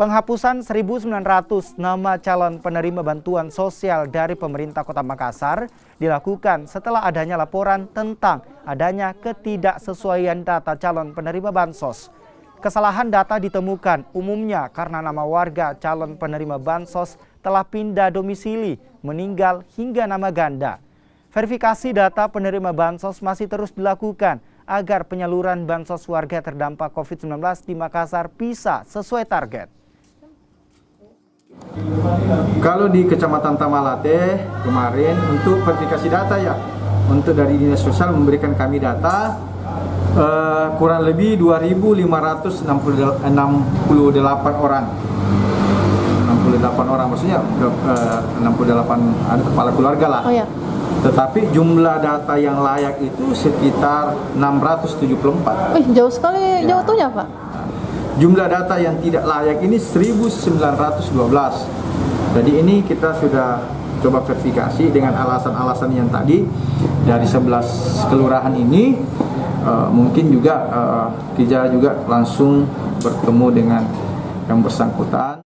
Penghapusan 1.900 nama calon penerima bantuan sosial dari pemerintah Kota Makassar dilakukan setelah adanya laporan tentang adanya ketidaksesuaian data calon penerima bansos. Kesalahan data ditemukan umumnya karena nama warga calon penerima bansos telah pindah domisili, meninggal hingga nama ganda. Verifikasi data penerima bansos masih terus dilakukan agar penyaluran bansos warga terdampak COVID-19 di Makassar bisa sesuai target. Kalau di Kecamatan Tamalate kemarin untuk verifikasi data ya, untuk dari Dinas Sosial memberikan kami data kurang lebih 2.568 orang. 68 orang maksudnya 68 ada kepala keluarga lah. Oh ya. Tetapi jumlah data yang layak itu sekitar 674. Jauh sekali ya. Jauhnya Pak. Jumlah data yang tidak layak ini 1.912. Jadi ini kita sudah coba verifikasi dengan alasan-alasan yang tadi dari 11 kelurahan ini. Mungkin juga kita juga langsung bertemu dengan yang bersangkutan.